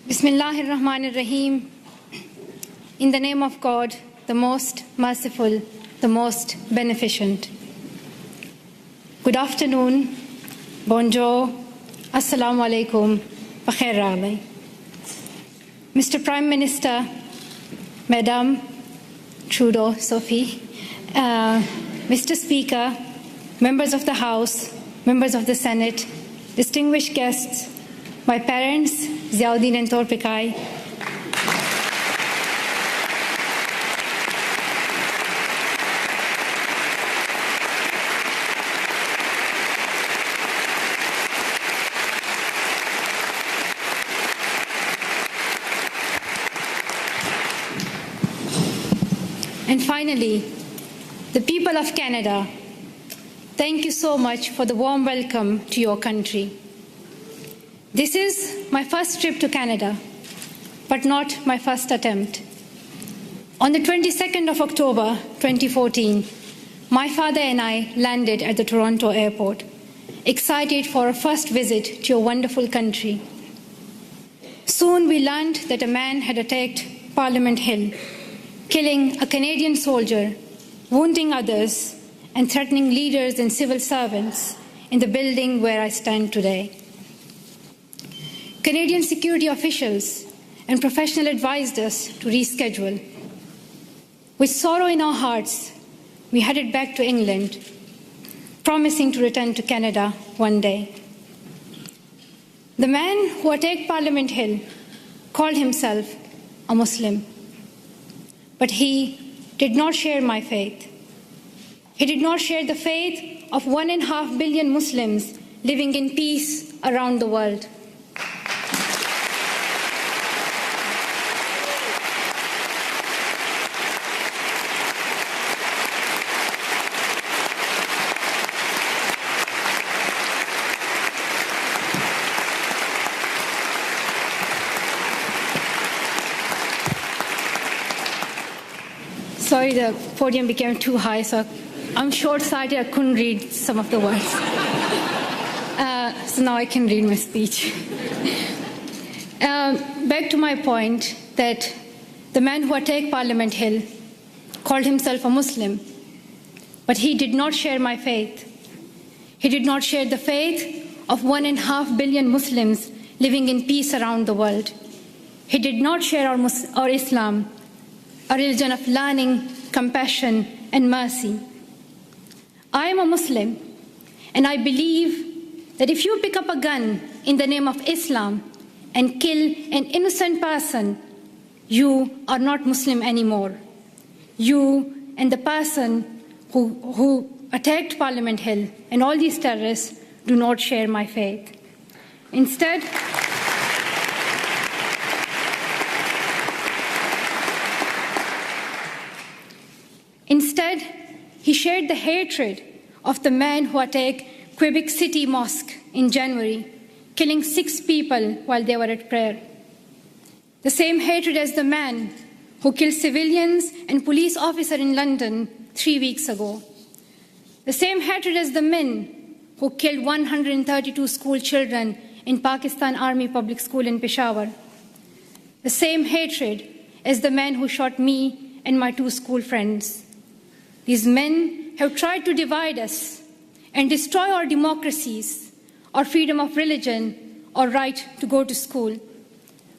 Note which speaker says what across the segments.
Speaker 1: Bismillahirrahmanirrahim. In the name of God, the most merciful, the most beneficent. Good afternoon, bonjour, assalamu alaikum, wa khair raghdai. Mr. Prime Minister, Madam Trudeau, Sophie, Mr. Speaker, members of the House, members of the Senate, distinguished guests, my parents, Ziauddin and Torpikai, and finally, the people of Canada, thank you so much for the warm welcome to your country. This is my first trip to Canada, but not my first attempt. On the 22nd of October 2014, my father and I landed at the Toronto airport, excited for our first visit to your wonderful country. Soon we learned that a man had attacked Parliament Hill, killing a Canadian soldier, wounding others, and threatening leaders and civil servants in the building where I stand today. Canadian security officials and professionals advised us to reschedule. With sorrow in our hearts, we headed back to England, promising to return to Canada one day. The man who attacked Parliament Hill called himself a Muslim, but he did not share my faith. He did not share the faith of 1.5 billion Muslims living in peace around the world. Sorry, the podium became too high, so I'm short-sighted, I couldn't read some of the words. So now I can read my speech. Back to my point that the man who attacked Parliament Hill called himself a Muslim, but he did not share my faith. He did not share the faith of 1.5 billion Muslims living in peace around the world. He did not share our Islam, a religion of learning, compassion, and mercy. I am a Muslim, and I believe that if you pick up a gun in the name of Islam and kill an innocent person, you are not Muslim anymore. You and the person who attacked Parliament Hill and all these terrorists do not share my faith. Instead, he shared the hatred of the man who attacked Quebec City Mosque in January, killing 6 people while they were at prayer. The same hatred as the man who killed civilians and police officers in London 3 weeks ago. The same hatred as the men who killed 132 school children in Pakistan Army Public School in Peshawar. The same hatred as the man who shot me and my 2 school friends. These men have tried to divide us and destroy our democracies, our freedom of religion, our right to go to school.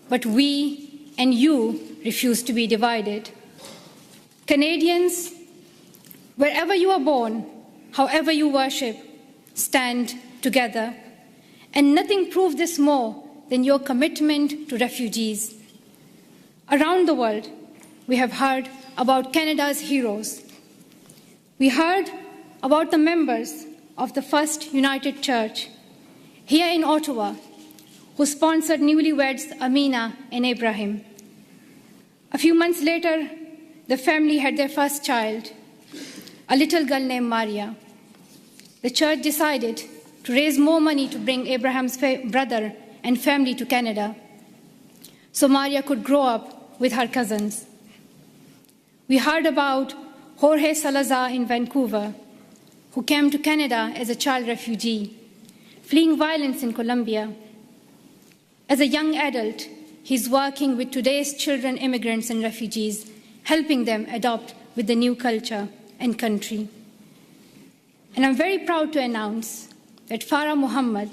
Speaker 1: But we and you refuse to be divided. Canadians, wherever you are born, however you worship, stand together. And nothing proves this more than your commitment to refugees. Around the world, we have heard about Canada's heroes. We heard about the members of the First United Church here in Ottawa who sponsored newlyweds Amina and Ibrahim. A few months later, the family had their first child, a little girl named Maria. The church decided to raise more money to bring Abraham's brother and family to Canada so Maria could grow up with her cousins. We heard about Jorge Salazar in Vancouver, who came to Canada as a child refugee, fleeing violence in Colombia. As a young adult, he's working with today's children, immigrants, and refugees, helping them adopt with the new culture and country. And I'm very proud to announce that Farah Muhammad,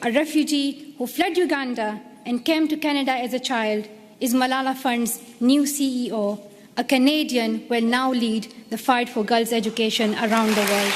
Speaker 1: a refugee who fled Uganda and came to Canada as a child, is Malala Fund's new CEO. A Canadian will now lead the fight for girls' education around the world.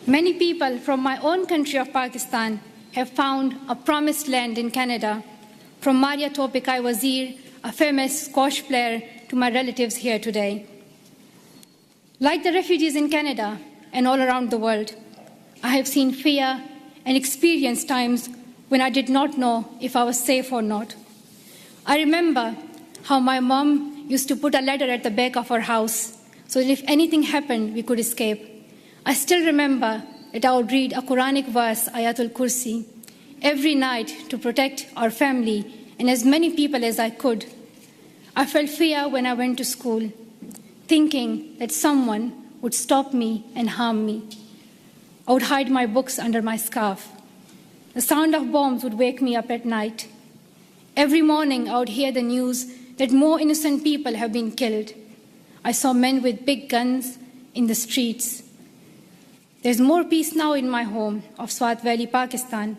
Speaker 1: Many people from my own country of Pakistan have found a promised land in Canada, from Maria Topikai Wazir, a famous squash player, to my relatives here today. Like the refugees in Canada and all around the world, I have seen fear and experienced times when I did not know if I was safe or not. I remember how my mom used to put a ladder at the back of our house so that if anything happened, we could escape. I still remember that I would read a Quranic verse, Ayatul Kursi, every night to protect our family and as many people as I could. I felt fear when I went to school, thinking that someone would stop me and harm me. I would hide my books under my scarf. The sound of bombs would wake me up at night. Every morning I would hear the news that more innocent people have been killed. I saw men with big guns in the streets. There's more peace now in my home of Swat Valley, Pakistan.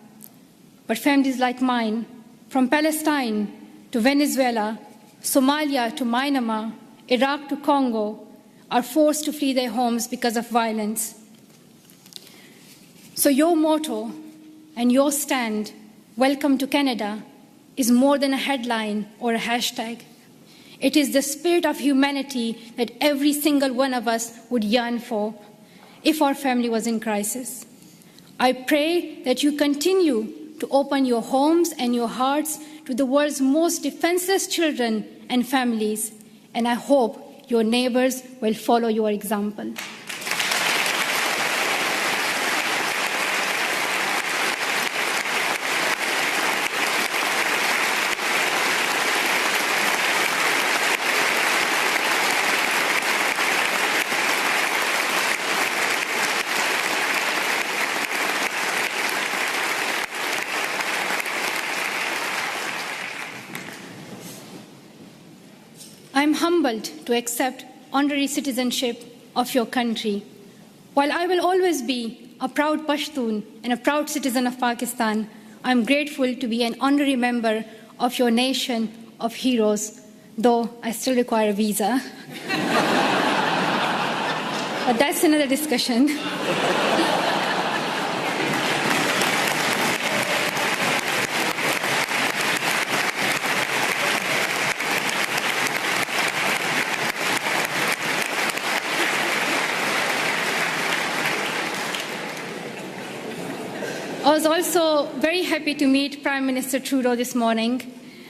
Speaker 1: But families like mine, from Palestine to Venezuela, Somalia to Myanmar, Iraq to Congo, are forced to flee their homes because of violence. So your motto and your stand, Welcome to Canada, is more than a headline or a hashtag. It is the spirit of humanity that every single one of us would yearn for if our family was in crisis. I pray that you continue to open your homes and your hearts to the world's most defenseless children and families, and I hope your neighbors will follow your example. I'm humbled to accept honorary citizenship of your country. While I will always be a proud Pashtun and a proud citizen of Pakistan, I'm grateful to be an honorary member of your nation of heroes, though I still require a visa. But that's another discussion. I was also very happy to meet Prime Minister Trudeau this morning.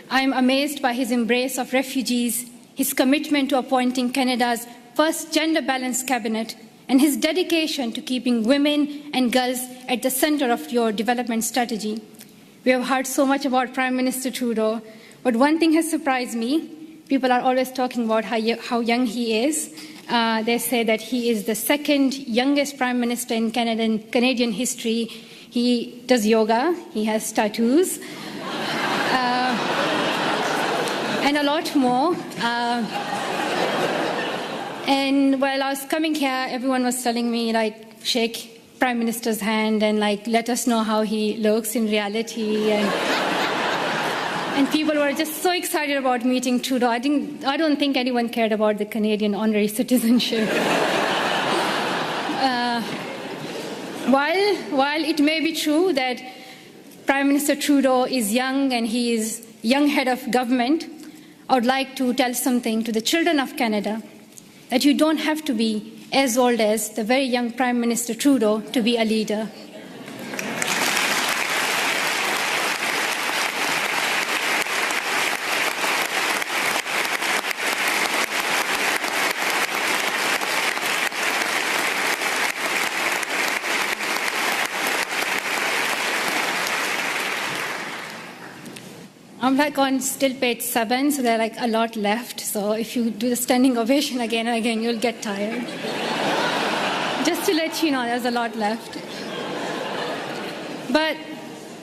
Speaker 1: I am amazed by his embrace of refugees, his commitment to appointing Canada's first gender-balanced cabinet, and his dedication to keeping women and girls at the center of your development strategy. We have heard so much about Prime Minister Trudeau, but one thing has surprised me. People are always talking about how young he is. They say that he is the second youngest Prime Minister in Canadian history. He does yoga, he has tattoos, and a lot more. And while I was coming here, everyone was telling me, like, shake Prime Minister's hand and, like, let us know how he looks in reality. And people were just so excited about meeting Trudeau. I don't think anyone cared about the Canadian honorary citizenship. While it may be true that Prime Minister Trudeau is young and he is young head of government, I would like to tell something to the children of Canada, that you don't have to be as old as the very young Prime Minister Trudeau to be a leader. I'm like on still page 7, so there are like a lot left. So if you do the standing ovation again and again, you'll get tired. Just to let you know, there's a lot left. But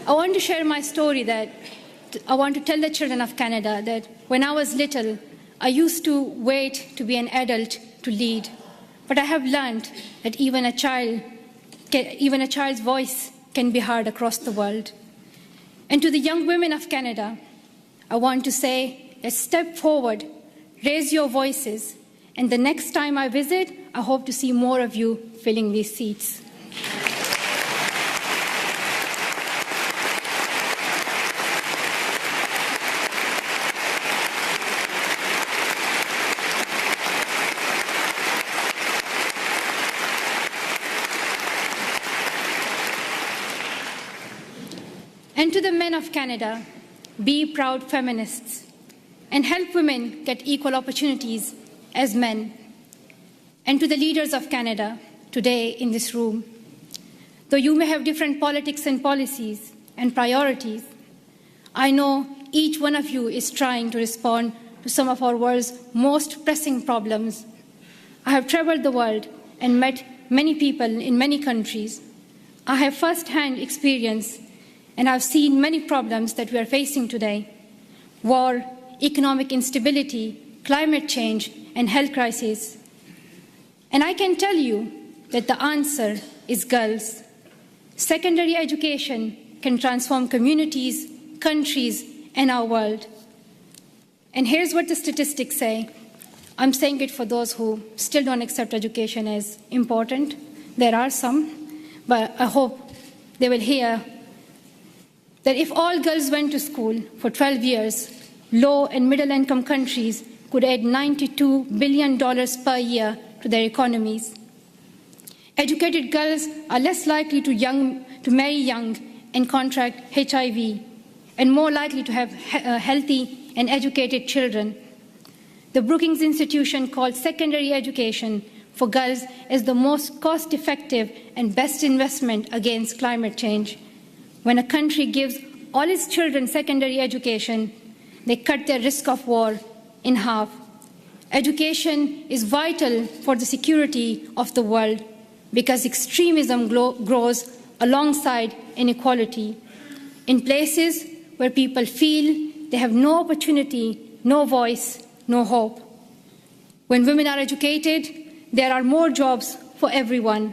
Speaker 1: I want to share my story that I want to tell the children of Canada that when I was little, I used to wait to be an adult to lead. But I have learned that even a child's voice can be heard across the world. And to the young women of Canada, I want to say, let's step forward, raise your voices, and the next time I visit, I hope to see more of you filling these seats. And to the men of Canada, be proud feminists and help women get equal opportunities as men. And to the leaders of Canada today in this room, though you may have different politics and policies and priorities, I know each one of you is trying to respond to some of our world's most pressing problems. I have traveled the world and met many people in many countries. I have first-hand experience and I've seen many problems that we are facing today: war, economic instability, climate change, and health crisis. And I can tell you that the answer is girls. Secondary education can transform communities, countries, and our world. And here's what the statistics say. I'm saying it for those who still don't accept education as important. There are some, but I hope they will hear that if all girls went to school for 12 years, low and middle-income countries could add $92 billion per year to their economies. Educated girls are less likely to marry young and contract HIV, and more likely to have healthy and educated children. The Brookings Institution called secondary education for girls as the most cost-effective and best investment against climate change. When a country gives all its children secondary education, they cut their risk of war in half. Education is vital for the security of the world because extremism grows alongside inequality. In places where people feel they have no opportunity, no voice, no hope. When women are educated, there are more jobs for everyone.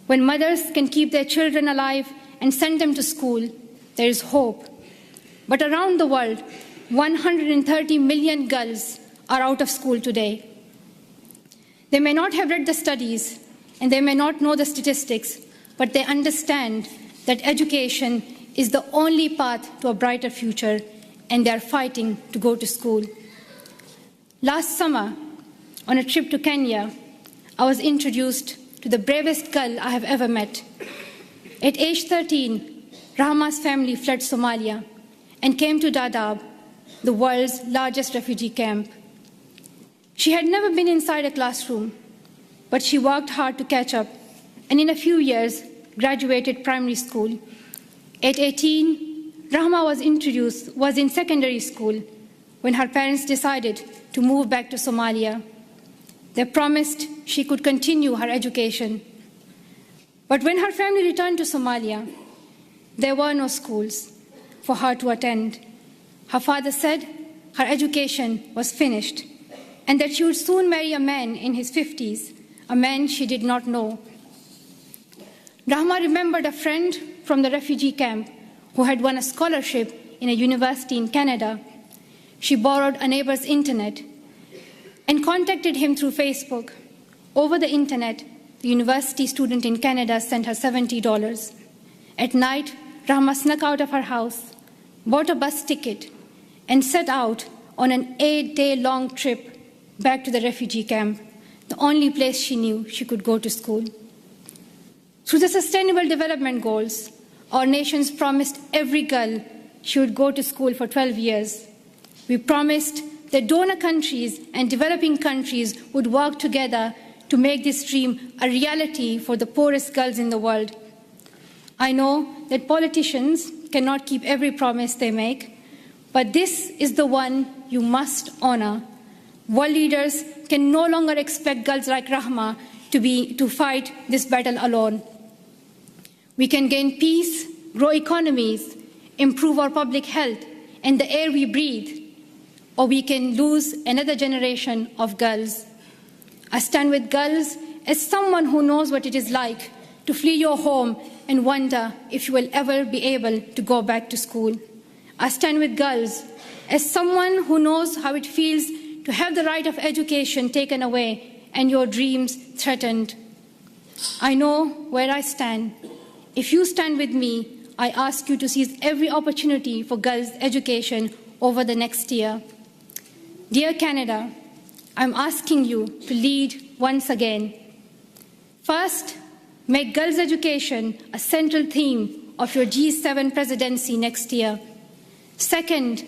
Speaker 1: When mothers can keep their children alive and send them to school, there is hope. But around the world, 130 million girls are out of school today. They may not have read the studies and they may not know the statistics, but they understand that education is the only path to a brighter future, and they are fighting to go to school. Last summer, on a trip to Kenya, I was introduced to the bravest girl I have ever met. At age 13, Rahma's family fled Somalia and came to Dadaab, the world's largest refugee camp. She had never been inside a classroom, but she worked hard to catch up, and in a few years, graduated primary school. At 18, Rahma was in secondary school when her parents decided to move back to Somalia. They promised she could continue her education. But when her family returned to Somalia, there were no schools for her to attend. Her father said her education was finished and that she would soon marry a man in his 50s, a man she did not know. Rahma remembered a friend from the refugee camp who had won a scholarship in a university in Canada. She borrowed a neighbor's internet and contacted him through Facebook. Over the internet, the university student in Canada sent her $70. At night, Rahma snuck out of her house, bought a bus ticket, and set out on an 8-day-long trip back to the refugee camp, the only place she knew she could go to school. Through the Sustainable Development Goals, our nations promised every girl she would go to school for 12 years. We promised that donor countries and developing countries would work together to make this dream a reality for the poorest girls in the world. I know that politicians cannot keep every promise they make, but this is the one you must honor. World leaders can no longer expect girls like Rahma to fight this battle alone. We can gain peace, grow economies, improve our public health and the air we breathe, or we can lose another generation of girls. I stand with girls as someone who knows what it is like to flee your home and wonder if you will ever be able to go back to school. I stand with girls as someone who knows how it feels to have the right of education taken away and your dreams threatened. I know where I stand. If you stand with me, I ask you to seize every opportunity for girls' education over the next year. Dear Canada, I'm asking you to lead once again. First, make girls' education a central theme of your G7 presidency next year. Second,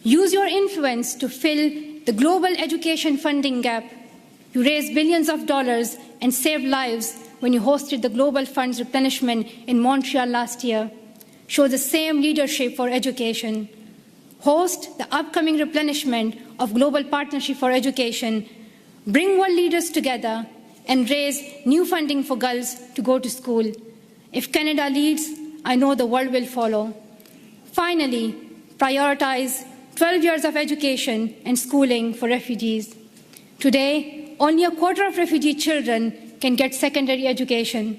Speaker 1: use your influence to fill the global education funding gap. You raised billions of dollars and saved lives when you hosted the Global Funds replenishment in Montreal last year. Show the same leadership for education. Host the upcoming replenishment of Global Partnership for Education. Bring world leaders together and raise new funding for girls to go to school. If Canada leads, I know the world will follow. Finally, prioritize 12 years of education and schooling for refugees. Today, only a quarter of refugee children can get secondary education.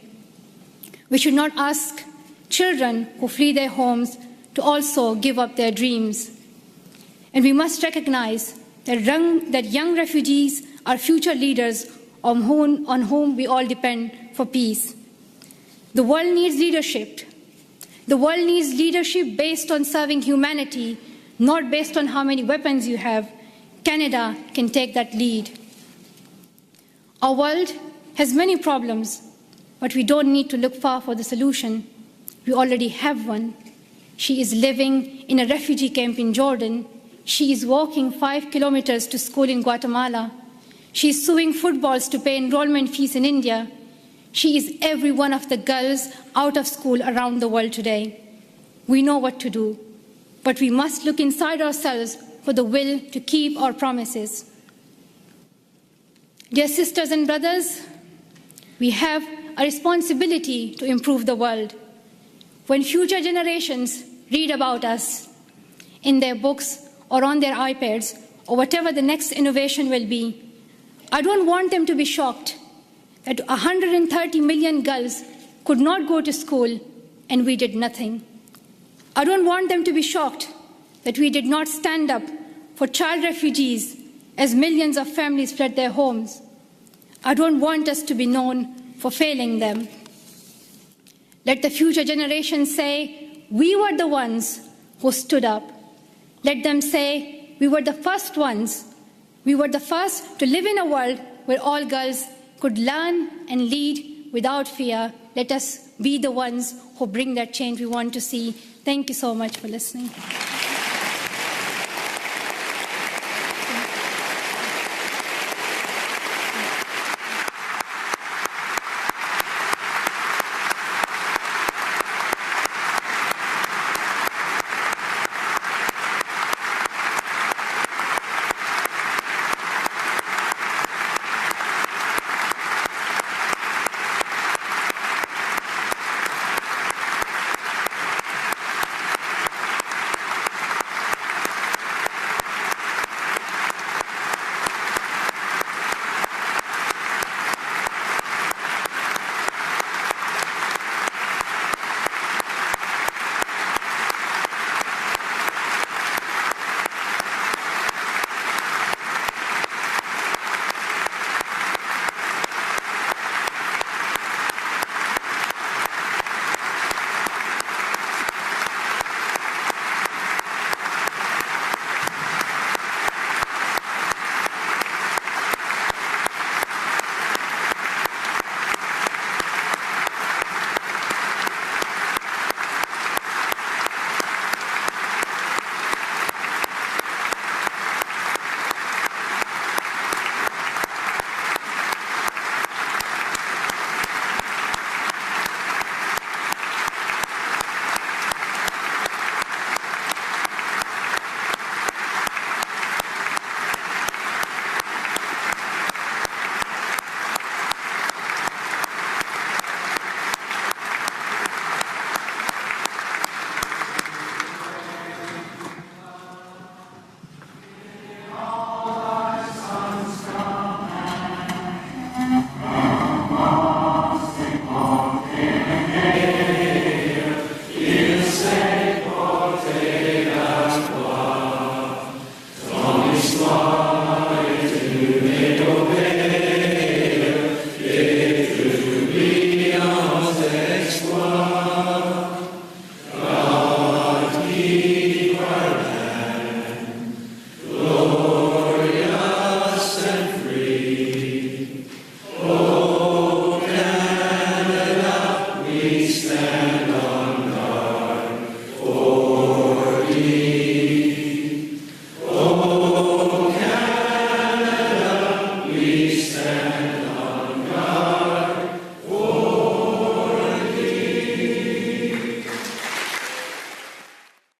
Speaker 1: We should not ask children who flee their homes to also give up their dreams. And we must recognize that young refugees are future leaders on whom we all depend for peace. The world needs leadership. The world needs leadership based on serving humanity, not based on how many weapons you have. Canada can take that lead. Our world has many problems, but we don't need to look far for the solution. We already have one. She is living in a refugee camp in Jordan. She is walking 5 kilometers to school in Guatemala. She is sewing footballs to pay enrollment fees in India. She is every one of the girls out of school around the world today. We know what to do, but we must look inside ourselves for the will to keep our promises. Dear sisters and brothers, we have a responsibility to improve the world. When future generations read about us in their books or on their iPads or whatever the next innovation will be, I don't want them to be shocked that 130 million girls could not go to school and we did nothing. I don't want them to be shocked that we did not stand up for child refugees as millions of families fled their homes. I don't want us to be known for failing them. Let the future generations say, we were the ones who stood up. Let them say, we were the first ones. We were the first to live in a world where all girls could learn and lead without fear. Let us be the ones who bring that change we want to see. Thank you so much for listening.